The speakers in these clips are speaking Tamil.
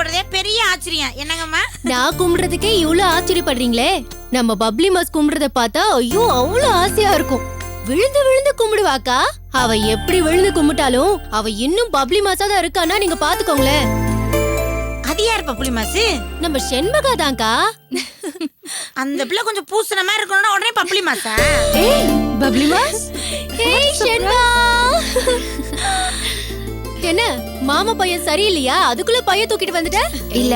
கும்பிடுறதே பெரிய ஆச்சரியம். என்னங்கம்மா? நான் கும்பிடுறதுக்கே இவ்வளவு ஆச்சரியப்படுறீங்களே, நம்ம பப்ளி மாஸ் கும்பிடுறத பார்த்தா ஐயோ அவ்வளவு ஆசையா இருக்கும். விழுந்து விழுந்து கும்பிடுவாக்கா. அவ எப்படி விழுந்து கும்பிட்டாலும் அவ இன்னும் பப்ளி மாஸா தான் இருக்கானா நீங்க பாத்துக்கோங்களேன். அது யார் பப்ளி மாசு? நம்ம செண்பகா தான்க்கா. அந்த பிள்ளை கொஞ்சம் பூசண மாதிரி இருக்கணும்னா உடனே பப்ளி மாசா? ஏய் பப்ளி மாஸ். ஏய் செண்பா. என்ன மாமா பையன் சரியில்லையா? அதுக்குள்ள பையன் தூக்கிட்டு வந்துட்ட? இல்ல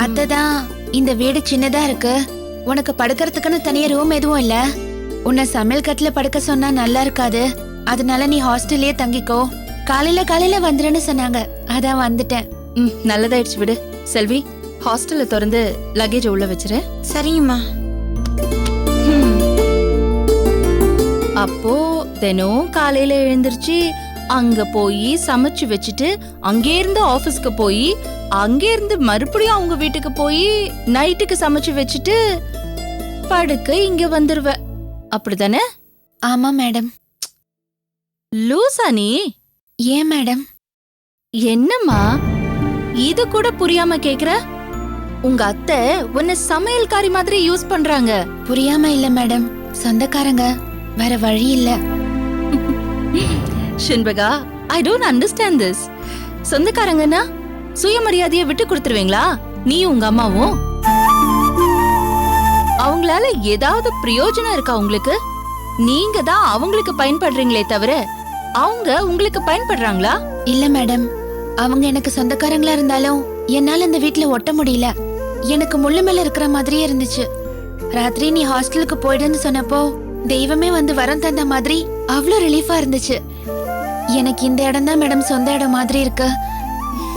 அத்ததான், இந்த வீடு சின்னதா இருக்கு, உனக்கு படுக்கிறதுக்குன்னு தனியா ரூம் எதுவும் இல்ல. உன்னை சமையல் கட்டுல படுக்க சொன்னா நல்லா இருக்காது, அதனால நீ ஹாஸ்டல்லயே தங்கிக்கோ. காலையில வந்துருன்னு சொன்னாங்க, அதான் வந்துட்டேன். நல்லதாயிடுச்சு விடு. செல்வி, ஹாஸ்டல்ல திறந்து லக்கேஜ் உள்ள வச்சிரு. சரிங்கம்மா. அப்போ தினம் காலையில எழுந்திருச்சு அங்க போய் சமைச்சு வச்சுட்டு, அங்கே இருந்து ஆபீஸ்க்கு போய், அங்கே இருந்து மறுபடியும் அவங்க வீட்டுக்கு போய் நைட்டுக்கு சமைச்சு வச்சுட்டு படுக்க இங்க வந்துருவ, அப்படிதானே? ஆமா மேடம். லூசா நீ? ஏன் மேடம்? என்னம்மா இது கூட புரியாம கேக்குற? உங்க அத்தை உன்னை சமையல்காரி மாதிரி யூஸ் பண்றாங்க. புரியாம இல்ல மேடம், சொந்தக்காரங்க, வேற வழி இல்ல. ஷின்பகா, ஐ டோன்ட் அண்டர்ஸ்டாண்ட் திஸ். சொந்தக்காரங்கன்னா சுயமரியாதையை விட்டு கொடுத்துருவீங்களா நீ உங்க அம்மாவும்? அவங்களால ஏதாவது பிரயோஜனம் இருக்கா உங்களுக்கு? நீங்க தான் அவங்களுக்கு பயன்படுறீங்களே தவிர அவங்க உங்களுக்கு பயன்படுறாங்களா? இல்ல மேடம், அவங்க எனக்கு சொந்தக்காரங்களா இருந்தாலும் என்னால இந்த வீட்ல ஒட்ட முடியல. எனக்கு முள்ளு மேல இருக்கிற மாதிரியே இருந்துச்சு. ராத்திரி நீ ஹாஸ்டலுக்கு போயிடுன்னு சொன்னப்போ தெய்வமே வந்து வரம் தந்த மாதிரி அவ்வளவு ரிலீஃபா இருந்துச்சு. எனக்கு இந்த இடம் தான் மேடம் சொந்த இடம் மாதிரி இருக்கு.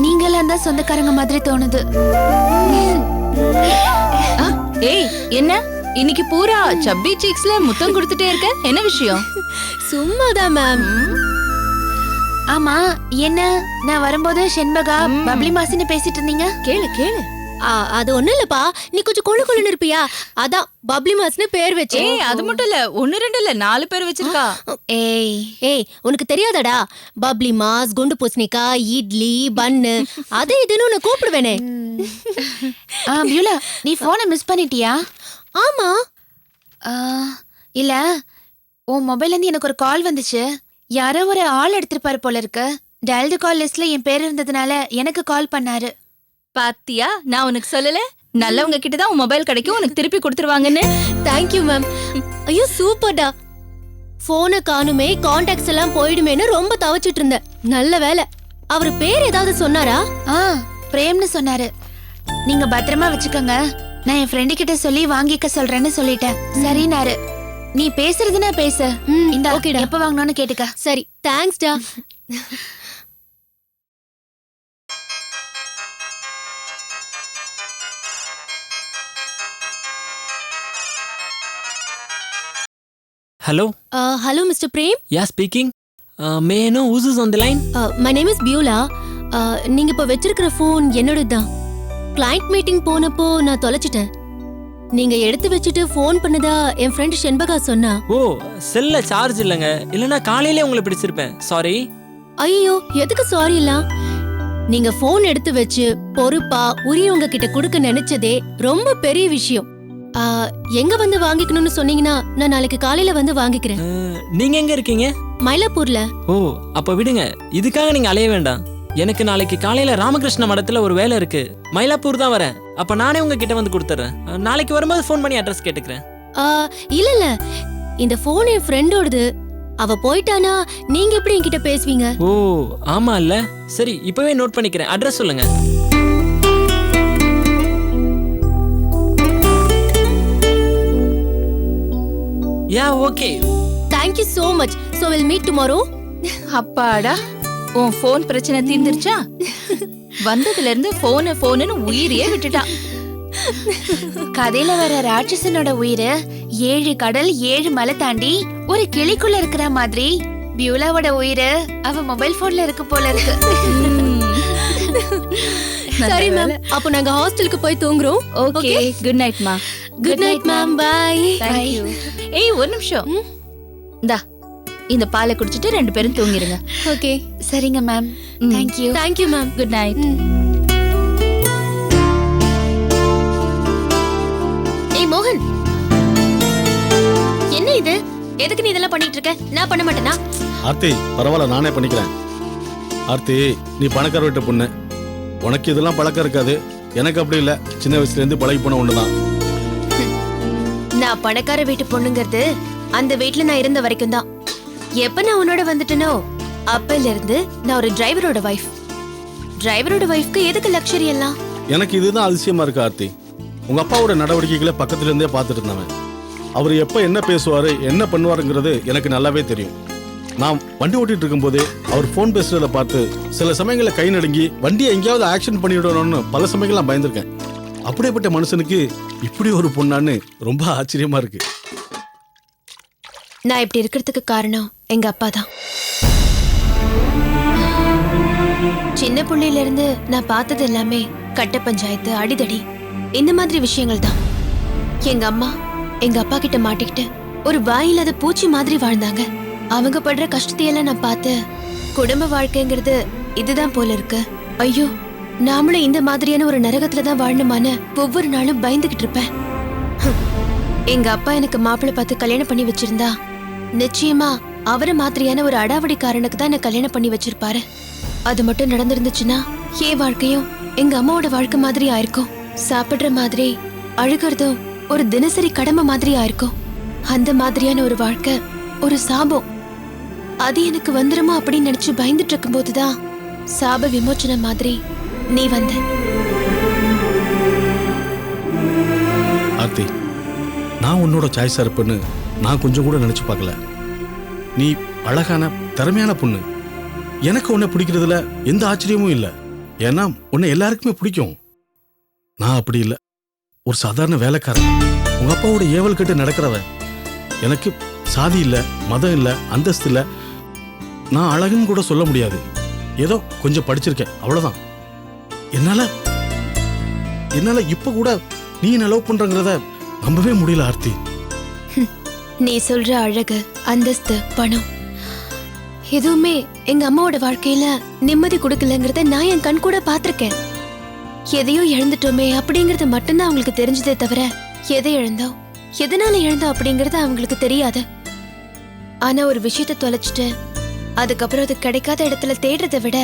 நீங்களாம் தான் சொந்தக்காரங்க மாதிரி தோணுது. ஏய், என்ன இன்னைக்கு பூரா சப்பி சீக்ஸ்ல முத்தம் கொடுத்துட்டே இருக்க? என்ன விஷயம்? சும்மாதான் மேம். ஆமா, என்ன நான் வரும்போது செண்பகா பப்ளி மாசின்னு பேசிட்டு இருந்தீங்க? கேளு கேளு. அது ஒண்ணு இல்லப்பா, நீ கொஞ்சம் கொழு கொழுன்னு இருப்பியா, அதான் பப்ளி மாஸ்னு பேர் வச்சே. ஏய், அது மட்டும் இல்ல, 1 2 இல்ல 4 பேர் வச்சிருக்கா. ஏய் உனக்கு தெரியாதடா, பப்ளி மாஸ், குண்டு பூசணிக்காய், இட்லி, பன்னு, அது இதுன்னு உன்னை கூப்பிடுவேனே. பியூலா, நீ போனை மிஸ் பண்ணிட்டியா? ஆமா. இல்ல, உன் மொபைல்ல இருந்து எனக்கு ஒரு கால் வந்துச்சு. யாரோ ஒரு ஆள் எடுத்திருப்பாரு போல இருக்கு. டயல்டு கால் லிஸ்ட்ல என் பேர் இருந்ததுனால எனக்கு கால் பண்ணாரு. பாத்தியா, நான் உனக்கு சொல்லல, நல்லவங்க கிட்ட தான் உன் மொபைல் கிடைக்கும், உனக்கு திருப்பி கொடுத்துருவாங்கன்னு. Thank you ma'am. ஐயோ சூப்பர்டா. போனை காணுமே, கான்டாக்ட்ஸ் எல்லாம் போயிடுமேன்னு ரொம்ப தவச்சிட்டு இருந்தேன். நல்ல வேலை. அவரு பேர் ஏதாவது சொன்னாரா? பிரேம்னு சொன்னாரு. நீங்க பத்திரமா வச்சுக்கோங்க, நான் என் ஃப்ரெண்டு கிட்ட சொல்லி வாங்கிக்க சொல்றேன்னு சொல்லிட்டேன். சரினாரு. நீ பேசுறதுன்னா பேசு. இந்த ஓகேடா, எப்ப வாங்கணும்னு கேட்டுக்க. சரி, தேங்க்ஸ்டா. Hello. Hello, Mr. Prem. Yeah, speaking. May I know who's on the line? My name is Beulah. நீங்க இப்ப வச்சிருக்கிற ஃபோன் என்னோடதுதான். கிளையண்ட் மீட்டிங் போனப்போ நான் தொலைச்சிட்டேன். நீங்க எடுத்து வச்சுட்டு ஃபோன் பண்ணதா என் ஃப்ரெண்ட் செண்பகா சொன்னா. ஓ, செல்ல சார்ஜ் இல்லங்க, இல்லனா காலையிலே உங்களை பிடிச்சிருப்பேன். சாரி. ஐயோ, எதுக்கு சாரி எல்லாம்? நீங்க ஃபோன் எடுத்து வச்சு பொறுப்பா உரியவங்க கிட்ட கொடுக்க நினைச்சதே ரொம்ப பெரிய விஷயம். எங்க வந்து வாங்கிக்கணும்னு சொன்னீங்கன்னா நான் நாளைக்கு காலையில வந்து வாங்கிக்கிறேன். நீங்க எங்க இருக்கீங்க? மயிலாப்பூர்ல. ஓ, அப்ப விடுங்க, இதுக்காக நீங்க அலைய வேண்டாம். எனக்கு நாளைக்கு காலையில ராமகிருஷ்ண மடத்துல ஒரு வேலை இருக்கு. மயிலாப்பூர் தான் வரேன். அப்ப நானே உங்ககிட்ட வந்து கொடுத்துறேன். நாளைக்கு வரும்போது ஃபோன் பண்ணி அட்ரஸ் கேட்டுக்கிறேன். இல்ல, இந்த ஃபோன் என் ஃப்ரெண்டோடது. அவ போயிட்டானா நீங்க எப்படி என்கிட்ட பேசுவீங்க? ஓ ஆமா இல்ல, சரி இப்பவே நோட் பண்ணிக்கிறேன். அட்ரஸ் சொல்லுங்க. Yeah, okay. Thank you so much. So we'll meet tomorrow. அப்பாடா, உன் ஃபோன் பிரச்சனை தீர்ந்துருச்சா? வந்ததுல இருந்து ஃபோன்னு உயிரையே விட்டுட்டான். கதையில வர ராட்சசனோட உயிரை 7 கடல் 7 மலை தாண்டி ஒரு கிளிக்குள்ள இருக்கிற மாதிரி பியூலாவோட உயிரை அவ மொபைல் போன்ல இருக்கு போல இருக்கு. சரி மேம், அப்போ நாங்க ஹாஸ்டலுக்கு போய் தூங்குறோம். ஓகே, குட் நைட் மா. Good night ma'am, bye. Thank you. ஏய், ஒரு நிமிஷம். இந்தா, இந்த பாலை குடிச்சிட்டு 2 பேரும் தூங்கிருங்க. ஓகே, சரிங்க ma'am. Thank you. Thank you ma'am. Good night. மோகன், என்ன இது? எதுக்கு நீ இதெல்லாம் பண்ணிட்டு இருக்க? நான் பண்ண மாட்டேனா? ஆர்த்தி பரவாயில்ல, நானே பண்ணிக்கிறேன். ஆர்த்தி, நீ பணக்கார வீட்டு பொண்ணு, உனக்கு இதெல்லாம் பழக்கம் இருக்காது. எனக்கு அப்படி இல்லை, சின்ன வயசுல இருந்து பழகி போன ஒண்ணுதான். நான் பணக்கார வீட்டு பொண்ணுங்கிறது அந்த வீட்ல நான் இருந்த வரைக்கும் தான். எப்ப நான் உன்னோட வந்துட்டேனோ அப்பல இருந்து நான் ஒரு டிரைவரோட வைஃப். டிரைவரோட வைஃப்க்கு எதுக்கு லக்ஸரி எல்லாம்? எனக்கு இதுதான் அதிசயமா இருக்கு ஆர்த்தி. உங்க அப்பாவோட நடவடிக்கைகளை பக்கத்துல இருந்தே பார்த்துட்டு இருந்தவன். அவர் எப்ப என்ன பேசுவாரு, என்ன பண்ணுவாருங்கிறது எனக்கு நல்லாவே தெரியும். நான் வண்டி ஓட்டிட்டு இருக்கும்போதே அவர் போன் பேசுறத பார்த்து சில சமயங்களில் கை நடுங்கி வண்டியை எங்கேயாவது ஆக்ஷன் பண்ணிவிடணும்னு பல சமயங்கள் நான் பயந்துருக்கேன். அப்படிப்பட்ட மனுஷனுக்கு இப்படி ஒரு பொண்ணான்னு ரொம்ப ஆச்சரியமா இருக்கு. நான் இப்படி இருக்கிறதுக்கு காரணம் எங்க அப்பா தான். சின்ன புள்ளையில இருந்து நான் பார்த்தது எல்லாமே கட்ட பஞ்சாயத்து, அடிதடி, இந்த மாதிரி விஷயங்கள் தான். எங்க அம்மா எங்க அப்பா கிட்ட மாட்டிக்கிட்டு ஒரு வாயில்லாத பூச்சி மாதிரி வாழ்ந்தாங்க. அவங்க படுற கஷ்டத்தையெல்லாம் நான் பார்த்து குடும்ப வாழ்க்கைங்கிறது இதுதான் போல இருக்கு. ஐயோ, நாமளும் இந்த மாதிரியான ஒரு நரகத்துல தான் வாழணுமான்னு ஒவ்வொரு நாளும் பயந்துகிட்டு இருப்பேன். எங்க அப்பா எனக்கு மாப்பிள்ளை பார்த்து கல்யாணம் பண்ணி வச்சிருந்தா நிச்சயமா அவரை மாதிரியான ஒரு அடாவடிக்காரனுக்கு தான் என்ன கல்யாணம் பண்ணி வச்சிருப்பாரு. அது மட்டும் நடந்திருந்துச்சுன்னா என் வாழ்க்கையும் எங்க அம்மாவோட வாழ்க்கை மாதிரி ஆயிருக்கும். சாப்பிடுற மாதிரி, அழுகிறதும் ஒரு தினசரி கடமை மாதிரி ஆயிருக்கும். அந்த மாதிரியான ஒரு வாழ்க்கை ஒரு சாபம். அது எனக்கு வந்துருமா அப்படின்னு நினைச்சு பயந்துட்டு இருக்கும் போதுதான் சாப விமோச்சனம் மாதிரி நீ வந்த. ஆர்த்தி, நான் உன்னோட சாய்ஸா இருப்பேன்னு நான் கொஞ்சம் கூட நினைச்சு பார்க்கல. நீ அழகான திறமையான பொண்ணு. எனக்கு உன்னை பிடிக்கிறதுல எந்த ஆச்சரியமும் இல்லை. ஏன்னா உன்னை எல்லாருக்குமே பிடிக்கும். நான் அப்படி இல்லை, ஒரு சாதாரண வேலைக்காரன். உங்க அப்பாவோட ஏவல் கட்டு நடக்கிறவன். எனக்கு சாதி இல்லை, மதம் இல்லை, அந்தஸ்து இல்லை. நான் அழகுன்னு கூட சொல்ல முடியாது. ஏதோ கொஞ்சம் படிச்சிருக்கேன், அவ்வளவுதான். என்னால இப்ப கூட நீ என்ன லவ் பண்றங்கிறத நம்பவே முடியல ஆர்த்தி. நீ சொல்ற அழகு, அந்தஸ்து, பணம் எதுவுமே எங்க அம்மாவோட வாழ்க்கையில நிம்மதி கொடுக்கலங்கிறத நான் என் கண் கூட பாத்திருக்கேன். எதையோ இழந்துட்டோமே அப்படிங்கறது மட்டும்தான் அவங்களுக்கு தெரிஞ்சதே தவிர எதை இழந்தோம், எதனால இழந்தோம் அப்படிங்கறது அவங்களுக்கு தெரியாது. ஆனா ஒரு விஷயத்த தொலைச்சிட்டு அதுக்கப்புறம் அது கிடைக்காத இடத்துல தேடுறதை விட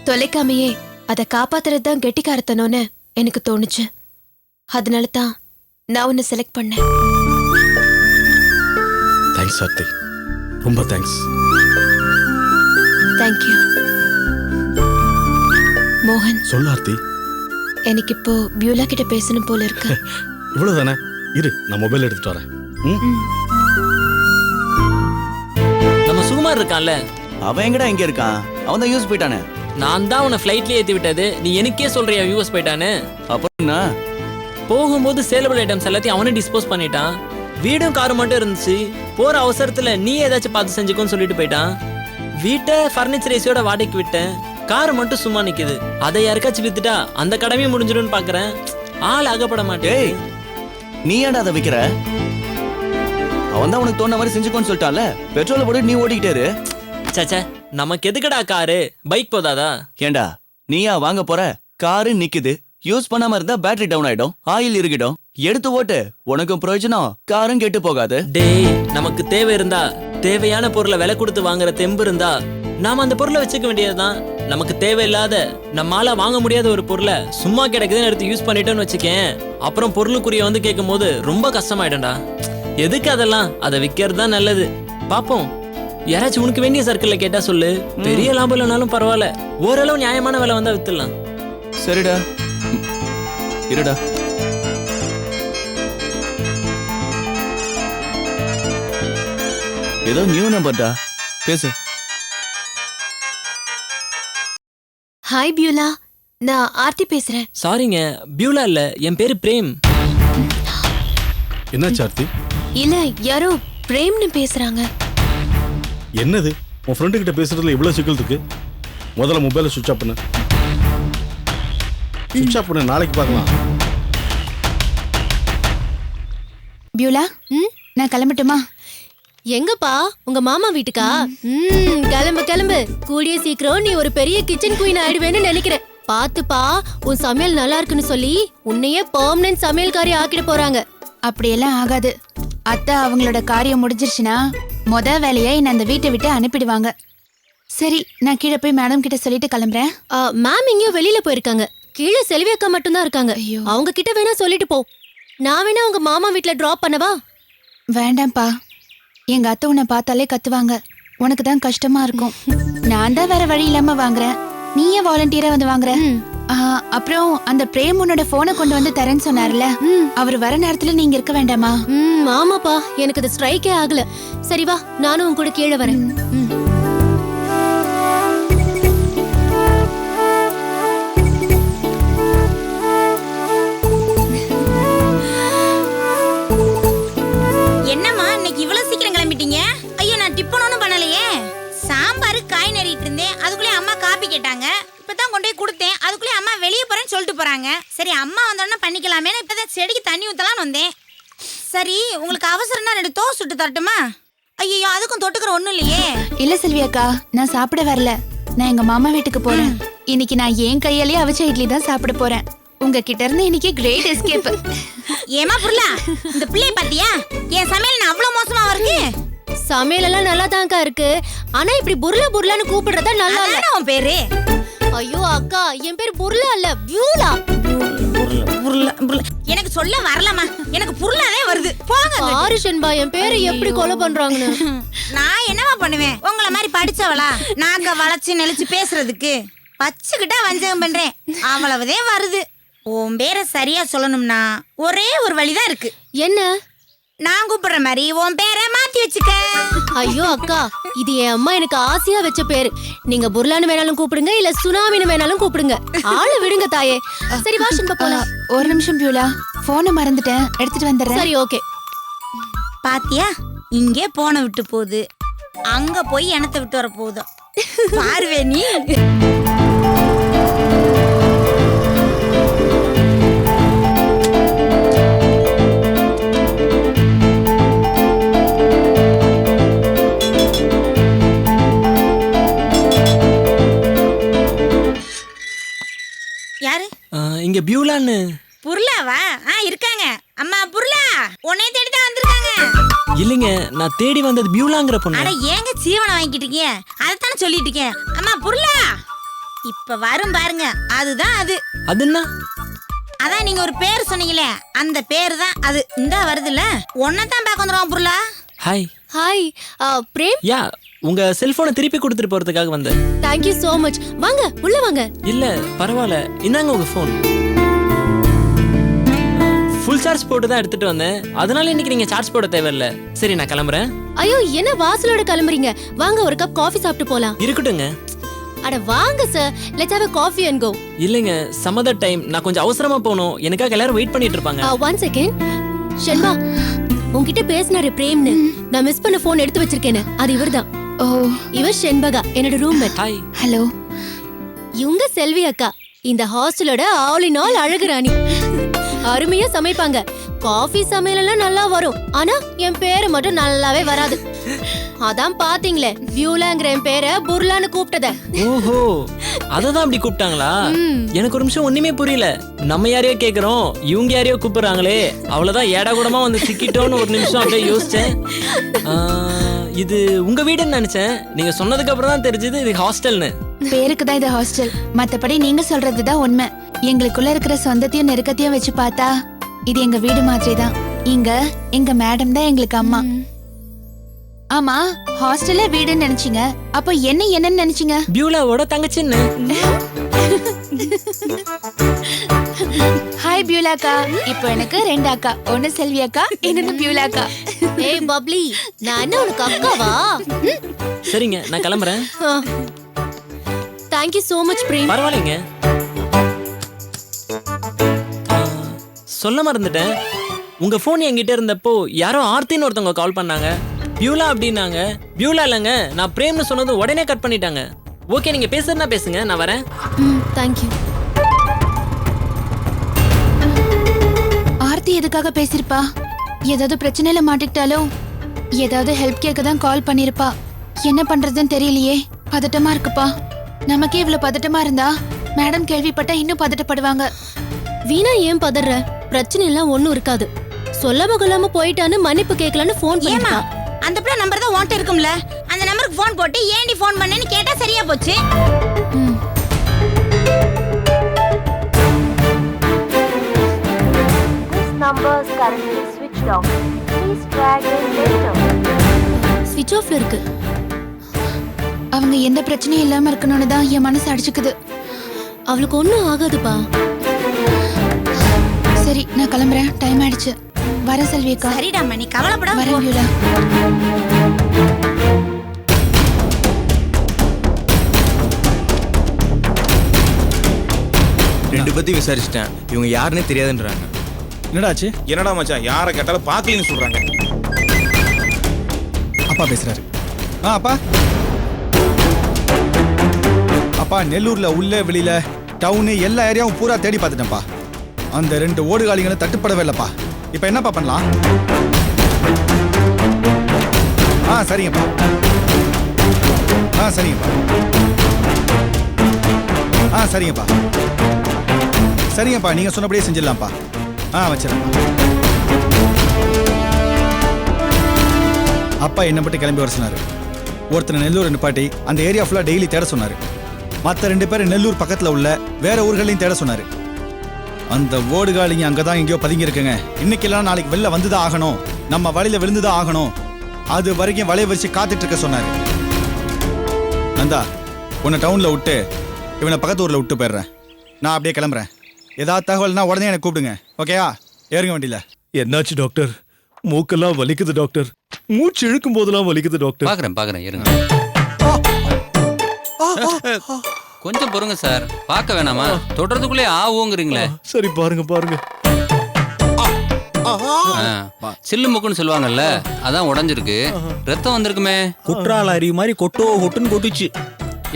தொலைக்காமையே அதை காப்பாத்துறது தான் கெட்டிக்காரத்தனோன்னு எனக்கு தோணுச்சு. அதனால தான் நான் உன்னை செலக்ட் பண்ணேன். தேங்க்ஸ் ஆர்த்தி, ரொம்ப தேங்க்ஸ். தேங்க்யூ. மோகன், சொல்ல ஆர்த்தி. எனக்கு இப்போ பியூலா கிட்ட பேசணும் போல இருக்கு. இவ்வளவுதானே? இரு, நான் மொபைல் எடுத்துட்டு வரேன். நம்ம சுகுமார் இருக்கான்ல, அவன் எங்கடா இங்க இருக்கான்? அவன் தான் யூஸ் போயிட்டானே. நான் தான் உன்னை ஃப்ளைட்லயே ஏத்தி விட்டது. நீ எனக்கே சொல்றியா யூஎஸ் போயிட்டான்னு? அப்படின்னா போகும்போது சேலபிள் ஐட்டம்ஸ் எல்லாத்தையும் அவனே டிஸ்போஸ் பண்ணிட்டான். வீடும் காரும் மட்டும் இருந்துச்சு. போற அவசரத்துல நீ ஏதாச்சும் பார்த்து செஞ்சுக்கோன்னு சொல்லிட்டு போயிட்டான். வீட்டை ஃபர்னிச்சர் ஏசியோட வாடகைக்கு விட்டேன். கார் மட்டும் சும்மா நிக்குது. அதை யாருக்காச்சும் வித்துட்டா அந்த கடமையும் முடிஞ்சிடும்னு பாக்குறேன். ஆள் அகப்பட மாட்டேன். நீ ஏன்டா அதை விக்கிற? அவன் தான் உனக்கு தோண மாதிரி செஞ்சுக்கோன்னு சொல்லிட்டான்ல. பெட்ரோலை போட்டு நீ ஓடிக்கிட்டே இரு. சச்சா, நமக்கு எதுக்குடா காரு? பைக் போதாதா? ஏண்டா நீயா வாங்க போற? காரு நிக்குது, யூஸ் பண்ணாம இருந்தா பேட்டரி டவுன் ஆயிடும், ஆயில் இருக்கிடும். எடுத்து ஓட்டு, உனக்கும் பிரயோஜனம், காரும் கெட்டு போகாது. டேய், நமக்கு தேவை இருந்தா, தேவையான பொருளை விலை கொடுத்து வாங்குற தெம்பு இருந்தா நாம அந்த பொருளை வச்சுக்க வேண்டியதுதான். நமக்கு தேவையில்லாத, நம்மால வாங்க முடியாத ஒரு பொருளை சும்மா கிடைக்குதுன்னு எடுத்து யூஸ் பண்ணிட்டோன்னு வச்சுக்கேன், அப்புறம் பொருளுக்குரிய வந்து கேட்கும் போது ரொம்ப கஷ்டமாயிடும்டா. எதுக்கு அதெல்லாம்? அதை விற்கிறது தான் நல்லது. பாப்போம், யாராச்சும் உனக்கு வேண்டிய சர்க்கிள்ல கேட்டா சொல்லு. பெரிய லாபம் இல்லைனாலும் பரவாயில்ல, ஓரளவு நியாயமான விலை வந்தா வித்துடலாம். சரிடா, இருடா. ஏதோ நியூ நம்பர்டா, பேசு. ஹாய் பியூலா, நான் ஆர்த்தி பேசுறேன். சாரிங்க, பியூலா இல்ல, என் பேரு பிரேம். என்னாச்சு ஆர்த்தி? இல்ல, யாரோ பிரேம்னு பேசுறாங்க. என்னது, உன் ஃப்ரெண்டு கிட்ட பேசுறதுல இவ்வளவு சிக்கல் இருக்கு? முதல்ல மொபைலை சுவிட்ச் ஆஃப் பண்ணு. சுவிட்ச் ஆஃப் பண்ணு, நாளைக்கு பார்க்கலாம். பியூலா, நான் கிளம்பட்டுமா? எங்கப்பா, உங்க மாமா வீட்டுக்கா? கிளம்பு கிளம்பு. கூடிய சீக்கிரம் நீ ஒரு பெரிய கிச்சன் குயின் ஆயிடுவேன்னு நினைக்கிறேன். பாத்துப்பா, உன் சமையல் நல்லா இருக்குன்னு சொல்லி உன்னையே பெர்மனன்ட் சமையல்காரி ஆக்கிட போறாங்க. அப்படியெல்லாம் ஆகாது. அத்தை அவங்களோட காரியம் முடிஞ்சிருச்சுன்னா வேலையை என்ன அந்த வீட்டை விட்டு அனுப்பிடுவாங்க. சரி, நான் கீழே போய் மேடம் கிட்ட சொல்லிட்டு கிளம்புறேன். மேம் எங்கேயோ வெளியில போயிருக்காங்க. கீழே செல்வி அக்கா மட்டும்தான் இருக்காங்க. ஐயோ. அவங்க கிட்ட வேணா சொல்லிட்டு போ. நான் வேணா உங்க மாமா வீட்ல டிராப் பண்ணவா? வேண்டாம்ப்பா, எங்க அத்தை உன்னை பார்த்தாலே கத்துவாங்க. உனக்கு தான் கஷ்டமா இருக்கும். நான் தான் வேற வழி இல்லாம வாங்குறேன், நீயே வாலண்டியரா வந்து வாங்குற. அப்புறம் அந்த பிரேம் உன்னோட போனை கொண்டு வந்து தரேன்னு சொன்னார்ல, அவர் வர நேரத்துல நீங்க இருக்க வேண்டாமா? ஆமாப்பா, எனக்கு அது ஸ்ட்ரைக்கே ஆகல. சரி வா, நானும் உன் கூட கீழே வரேன். என்னம்மா இன்னைக்கு இவ்வளவு சீக்கிரம் கிளம்பிட்டீங்க? ஐயோ, நான் டிப்பனும் பண்ணலையே. சாம்பார் காய் நறிட்டு இருந்தேன், அதுக்குள்ளே அம்மா காப்பி கேட்டாங்க. இப்பதான் கொண்டு போய் கொடுத்தேன், அதுக்குள்ளே அம்மா வெளியே போறேன்னு சொல்லிட்டு போறாங்க. சரி, அம்மா வந்தோடனே பண்ணிக்கலாமே, இப்பதான் செடிக்கு தண்ணி ஊத்தலாம்னு வந்தேன். சரி, உங்களுக்கு அவசரம்னா 2 தோசை சுட்டு தரட்டுமா? ஐயோ, அதுக்கும் தொட்டுக்கிற ஒண்ணும் இல்லையே. இல்ல செல்வி அக்கா, நான் சாப்பிட வரல. நான் எங்க மாமா வீட்டுக்கு போறேன். இன்னைக்கு நான் என் கையாலேயே அவிச்ச இட்லி தான் சாப்பிட போறேன். உங்ககிட்ட இருந்து இன்னைக்கு கிரேட் எஸ்கேப். ஏமா புரியல, இந்த பிள்ளைய பாத்தியா? என் சமையல் நான் அவ்வளவு மோசமா இருக்கு. சமையல் எல்லாம் நல்லா தான்க்கா இருக்கு. ஆனா இப்படி புர்லா புர்லான்னு கூப்பிடுறதா நல்லா இல்ல. அதானே உன் பேரு? ஐயோ அக்கா, என் பேர் புர்லா இல்ல, பியூலா. எனக்கு சொல்ல வரலமா, எனக்கு புர்லாவே வருது. போங்க. ஆறு ஷென்பா, என் பேரை எப்படி கொலை பண்றாங்கன்னு. நான் என்னவா பண்ணுவேன்? உங்களை மாதிரி படிச்சவளா நாங்க வளைச்சு நெளிச்சு பேசுறதுக்கு? பச்சுக்கிட்டா வஞ்சகம் பண்றேன், அவ்வளவுதே வருது. உன் பேரை சரியா சொல்லணும்னா ஒரே ஒரு வழிதான் இருக்கு. என்ன? நான் கூப்பிடுற மாதிரி உன் பேரை மாத்தி வச்சுக்க. ஐயோ அக்கா, இது என் அம்மா எனக்கு ஆசையா வச்ச பேரு. நீங்க புர்லான்னு வேணாலும் கூப்பிடுங்க, இல்ல சுனாமின்னு வேணாலும் கூப்பிடுங்க. ஆளு விடுங்க தாயே. சரி வா ஷென்பா போலாம். ஒரு நிமிஷம் பியூலா, போனை மறந்துட்டேன், எடுத்துட்டு வந்துடுறேன். சரி ஓகே. பாத்தியா, இங்கே போன விட்டு போகுது, அங்க போய் எனத்தை விட்டு வர போதும். பாருவே நீ. யாரு இங்க பியூலான்னு. புர்லாவா? இருக்காங்க. அம்மா புர்லா, உன்னை தேடி தான் வந்திருக்காங்க. இல்லைங்க, நான் தேடி வந்தது பியூலாங்கிற பொண்ணு. அட ஏங்க சீவனை வாங்கிட்டு இருக்கீங்க? அதைத்தானே சொல்லிட்டு இருக்கேன். அம்மா புர்லா, இப்ப வரும் பாருங்க, அதுதான் அது. அது என்ன? அதான் நீங்க ஒரு பேர் சொன்னீங்களே, அந்த பேரு தான் அது. இந்தா வருதுல்ல, உன்னைத்தான் பார்க்க வந்துடுவோம் புர்லா. ஹாய். ஹாய் பிரேம். யா, உங்க செல்போனை திருப்பி கொடுத்துட்டு போறதுக்காக வந்தேன். Thank you so much. வாங்க உள்ள வாங்க. இல்ல பரவாயில்ல, இந்தாங்க உங்க போன். ஃபுல் சார்ஜ் போட்டு தான் எடுத்துட்டு வந்தேன், அதனால இன்னைக்கு நீங்க சார்ஜ் போட தேவையில்ல. சரி, நான் கிளம்புறேன். ஐயோ, என்ன வாசலோட கிளம்புறீங்க? வாங்க ஒரு கப் காஃபி சாப்பிட்டு போலாம். இருக்கட்டுங்க. அட வாங்க sir, let's have a coffee and go. இல்லைங்க, some other time, நான் கொஞ்சம் அவசரமா போகணும், எனக்காக எல்லாரும் வெயிட் பண்ணிட்டு இருப்பாங்க. One second. ஷென்பா, உன்கிட்ட பேசினாரு பிரேம்னு, நான் மிஸ் பண்ண போன் எடுத்து வச்சிருக்கேன்னு, அது இவர்தான். ஓ, இவர் ஷென்பகா, என்னோட ரூம்மேட். ஹாய். ஹலோ. இவங்க செல்வி அக்கா, இந்த ஹாஸ்டலோட ஆல் இன் ஆல் அழகு ராணி. அருமையா சமைப்பாங்க. காஃபி சமையல் எல்லாம் நல்லா வரும், ஆனா என் பேரு மட்டும் நல்லாவே வராது. அதான் பாத்தீங்களே, பியூலாங்கிற என் பேரை புர்லான்னு கூப்பிட்டத. ஓஹோ, அததான் அப்படி கூப்பிட்டாங்களா? எனக்கு ஒரு நிமிஷம் ஒண்ணுமே புரியல. நம்ம யாரையோ கேக்குறோம், இவங்க யாரையோ கூப்பிடுறாங்களே, அவ்வளவுதான் ஏடா கூடமா வந்து சிக்கிட்டோன்னு ஒரு நிமிஷம் அப்படியே யோசிச்சேன். இது உங்க வீடுன்னு நினைச்சேன், நீங்க சொன்னதுக்கு அப்புறம் தான் தெரிஞ்சது இது ஹாஸ்டல்னு. பேருக்கு தான் இது ஹாஸ்டல், மத்தபடி நீங்க சொல்றதுதான் உண்மை. எங்களுக்குள்ள இருக்கிற சொந்தத்தையும் நெருக்கத்தையும் வச்சு பார்த்தா இது எங்க வீடு மாதிரி தான். இங்க எங்க மேடம் தான் எங்களுக்கு அம்மா. ஆமா, ஹாஸ்டல்ல வீடுன்னு நினைச்சீங்க, அப்ப என்னன்னு நினைச்சீங்க? பியூலாவோட தங்கச்சின்னு. ஹாய் பியூலாக்கா. இப்போ எனக்கு 2 அக்கா, ஒன்னு செல்வி அக்கா, இன்னொன்னு பியூலாக்கா. ஏய் பப்ளி, நான் என்ன உனக்கு அக்காவா? சரிங்க, நான் கிளம்புறேன். Thank you so much Prem. பரவாயில்லைங்க. சொல்ல மறந்துட்டேன், உங்க போன் என்கிட்ட இருந்தப்போ யாரோ ஆர்த்தின்னு ஒருத்தவங்க கால் பண்ணாங்க. பியூலா அப்படின்னாங்க. பியூலா இல்லைங்க, நான் பிரேம்னு சொன்னது உடனே கட் பண்ணிட்டாங்க. ஓகே, நீங்க பேசுறதுனா பேசுங்க, நான் வரேன். Thank you. ஆர்த்தி எதுக்காக பேசிருப்பா? ஏதாவது பிரச்சனையில மாட்டிக்கிட்டாலோ, ஏதாவது ஹெல்ப் கேட்க தான் கால் பண்ணிருப்பா. என்ன பண்றதுன்னு தெரியலையே, பதட்டமா இருக்குப்பா. நமக்கே இவ்வளவு பதட்டமா இருந்தா மேடம் கேள்விப்பட்டா இன்னும் பதட்டப்படுவாங்க. வீணா ஏன் பதற? பிரச்சனை எல்லாம் ஒண்ணும் இருக்காது. சொல்லாம கொள்ளாம போயிட்டான்னு மன்னிப்பு கேட்கலான்னு ஃபோன் ஏமா பண்ணிருக்கா. அந்த பிள்ளை நம்பர் தான் உன்கிட்ட இருக்கும்ல, அந்த நம்பருக்கு ஃபோன் போட்டு ஏன்டி ஃபோன் பண்ணேன்னு கேட்டா சரியா போச்சு. number is currently switched off. Please try again later. ஸ்விட்ச் ஆஃப்ல இருக்கு. அவங்க எந்த பிரச்சனையும் இல்லாம இருக்கணும்னு தான் என் மனசு அடிச்சுக்குது. அவளுக்கு ஒண்ணும் ஆகாதுப்பா. சரி நான் கிளம்புறேன், டைம் ஆயிடுச்சு. வர செல்வியக்கா. சரிடாம்மா, நீ கவலைப்படாம வரேன் போ. வியூலா. ரெண்டு பத்தி விசாரிச்சிட்டேன், இவங்க யாருன்னே தெரியாதுன்றாங்க. என்னடாச்சு? என்னடா மச்சான், யாரை கேட்டாலும் பார்க்கலன்னு சொல்றாங்க. அப்பா பேசுறாரு. அப்பா அப்பா நெல்லூர்ல உள்ள வெளியில டவுனு எல்லா ஏரியாவும் பூரா தேடி பார்த்துட்டேன்ப்பா. அந்த 2 ஓடுகாலிங்களும் தட்டுப்படவே இல்லப்பா. இப்ப என்னப்பா பண்ணலாம்? சரிங்கப்பா. சரிங்கப்பா. சரிங்கப்பா. சரிங்கப்பா, நீங்க சொன்னபடியே செஞ்சிடலாம்ப்பா. வச்சிடலாம். அப்பா என்ன மட்டும் கிளம்பி வர சொன்னாரு. ஒருத்தர் நெல்லூர் நிப்பாட்டி அந்த ஏரியா ஃபுல்லா டெய்லி தேட சொன்னாரு. மற்ற 2 பேர் நெல்லூர் பக்கத்துல உள்ள வேற ஊர்களையும் தேட சொன்னாரு. அந்த ஓடுகாலிங்க அங்கதான் எங்கேயோ பதுங்கி இருக்குங்க. இன்னைக்கு எல்லாம் நாளைக்கு வெளில வந்துதான் ஆகணும், நம்ம வலையில விழுந்துதான் ஆகணும், அது வரைக்கும் வலைய வச்சு காத்துட்டு இருக்க சொன்னாரு. நந்தா, உன்னை டவுன்ல விட்டு இவனை பக்கத்து ஊர்ல விட்டு போயிடுறேன். நான் அப்படியே கிளம்புறேன். ஏதாவது தகவல்னா உடனே எனக்கு கூப்பிடுங்க. ஓகேயா? ஏறுங்க வண்டியில. என்னாச்சு டாக்டர்? மூக்கெல்லாம் வலிக்குது டாக்டர். மூச்சு இழுக்கும் போதெல்லாம் வலிக்குது டாக்டர். பாக்குறேன் இருங்க. கொஞ்சம் பொறுங்க சார், பார்க்க வேணாமா? தொடர்றதுக்குள்ளே ஆவுங்கிறீங்களே. சரி பாருங்க. சில்லு முக்குன்னு சொல்லுவாங்கல்ல, அதான் உடைஞ்சிருக்கு. ரத்தம் வந்திருக்குமே. குற்றால அருவி மாதிரி கொட்டுன்னு கொட்டுச்சு.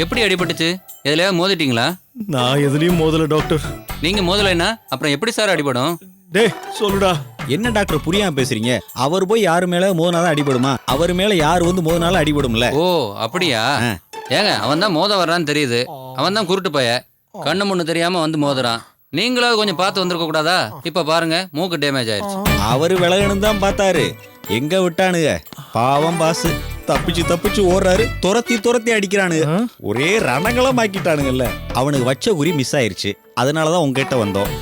எப்படி அடிபட்டுச்சு? எதுலயா மோதிட்டீங்களா? நான் எதுலயும் மோதல டாக்டர். நீங்க மோதலைன்னா அப்புறம் எப்படி சார் அடிபடும்? டேய் சொல்லுடா. என்ன டாக்டர் புரியாம பேசுறீங்க? அவர் போய் யாரு மேல மோதினாதான் அடிபடுமா? அவர் மேல யாரு வந்து மோதினாலும் அடிபடும்ல. ஓ அப்படியா? ஏங்க, அவன் தான் மோத வர்றான்னு தெரியுது. அவன் தான் குருட்டு பைய, கண்ணு முன்னு தெரியாம வந்து மோதுறான். நீங்களாவது கொஞ்சம் பார்த்து வந்திருக்க கூடாதா? இப்ப பாருங்க, மூக்கு டேமேஜ் ஆயிடுச்சு. அவரு விலகணும் தான் பார்த்தாரு, எங்க விட்டானுங்க? பாவம் பாசு, தப்பிச்சு ஓடுறாரு, துரத்தி அடிக்கிறானுங்க. ஒரே ரணங்களம் ஆக்கிட்டானுங்கல்ல. அவனுக்கு வச்ச குறி மிஸ் ஆயிருச்சு. அதனாலதான் உங்ககிட்ட வந்தோம்.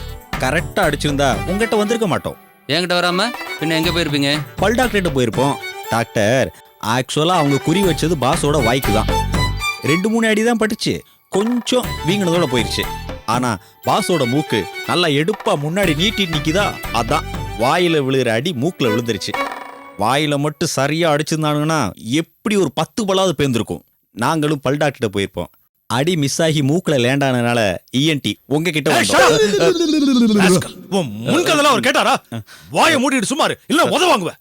கரெக்டா அடிச்சிருந்தா உங்ககிட்ட வந்திருக்க மாட்டோம். என்கிட்ட வராம பின்ன எங்க போயிருப்பீங்க? பல் டாக்டர்கிட்ட போயிருப்போம். டாக்டர், ஆக்சுவலா அவங்க குறி வச்சது பாஸோட வாய்க்கு தான். 2-3 அடி தான் பட்டுச்சு, கொஞ்சம் வீங்கினதோட போயிருச்சு. ஆனா பாஸோட மூக்கு நல்லா எடுப்பா முன்னாடி நீட்டி நிக்குதா, அதான் வாயில விழுகிற அடி மூக்குல விழுந்துருச்சு. வாயில மட்டும் சரியா அடிச்சிருந்தானுங்கன்னா எப்படி ஒரு 10 பலாவது பேர்ந்திருக்கும். நாங்களும் பல் டாக்டர்கிட்ட போயிருப்போம். அடி மிஸ் ஆகி மூக்குல லேண்டானதுனால இஎன்டி உங்ககிட்ட முன்கதெல்லாம் அவர் கேட்டாரா? வாயை மூடிட்டு சும்மாரு, இல்ல உதவாங்குவேன்.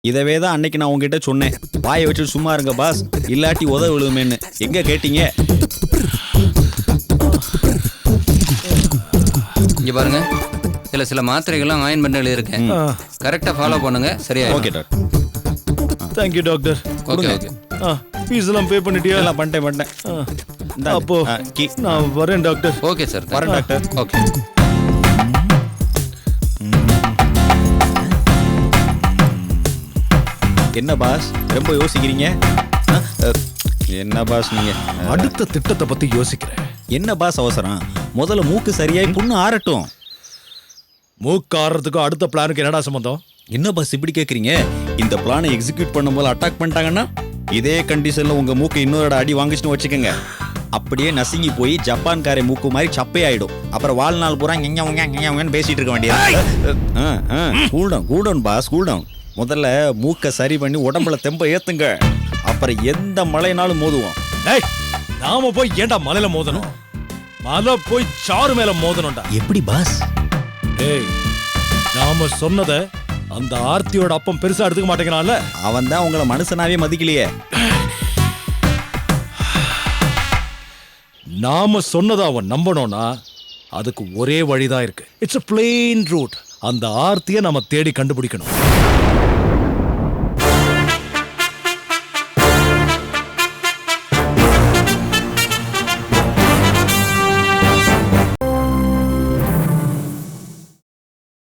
இதவே தான் அன்னைக்கு நான் உங்ககிட்ட சொன்னேன், வாயை வச்சுட்டு சும்மா இருங்க பாஸ், இல்லாட்டி உதவ விழுவுமேன்னு. எங்க கேட்டீங்க? இங்க பாருங்க, இதுல சில மாத்திரைகள்லாம் ஆயின்மெண்ட் எழுதியிருக்கேன். கரெக்டா ஃபாலோ பண்ணுங்க. சரியா? Okay doctor. Thank you doctor. Okay. Fees எல்லாம் பே பண்ணிட்டியா? எல்லாம் பண்ணிட்டேன். அப்போ நான் வரேன் டாக்டர். Okay sir. வரேன் டாக்டர். ஓகே. என்ன பாஸ் ரொம்ப யோசிக்கிறீங்க? என்ன பாஸ் நீங்க அடுத்த திட்டத்தை பத்தி யோசிக்கிறேன். என்ன பாஸ் அவசரம்? முதல்ல மூக்கு சரியாய் புண்ணு ஆறட்டும். மூக்கு ஆறதுக்கும் அடுத்த பிளானுக்கு என்னடா சம்பந்தம்? என்ன பாஸ் இப்படி கேக்குறீங்க? இந்த பிளானை எக்ஸிக்யூட் பண்ணும்போது அட்டாக் பண்ணிட்டாங்கன்னா இதே கண்டிஷன்ல உங்க மூக்கு இன்னொரு அடி வாங்கிச்சுன்னு வச்சுக்கோங்க, அப்படியே நசுங்கி போய் ஜப்பான்காரை மூக்கு மாதிரி சப்பே ஆயிடும். அப்புறம் வாழ்நாள் பூரா ங்கன்னு பேசிட்டு இருக்க வேண்டியது. Cool down boss, cool down. முதல்ல மூக்கை சரி பண்ணி உடம்புல தெம்ப ஏத்துங்க, அப்புறம் எந்த மலைனாலும் மோதுவோம். நாம போய் ஏன்டா மலையில மோதணும்? மலை போய் சாரு மேல மோதணும்டா. எப்படி பாஸ்? நாம சொன்னத அந்த ஆர்த்தியோட அப்பம் பெருசா எடுத்துக்க மாட்டேங்கிறான்ல. அவன் தான் உங்களை மனுஷனாவே மதிக்கலையே. நாம சொன்னதை அவன் நம்பணும்னா அதுக்கு ஒரே வழிதான் இருக்கு. It's a plain route. அந்த ஆர்த்தியை நம்ம தேடி கண்டுபிடிக்கணும்.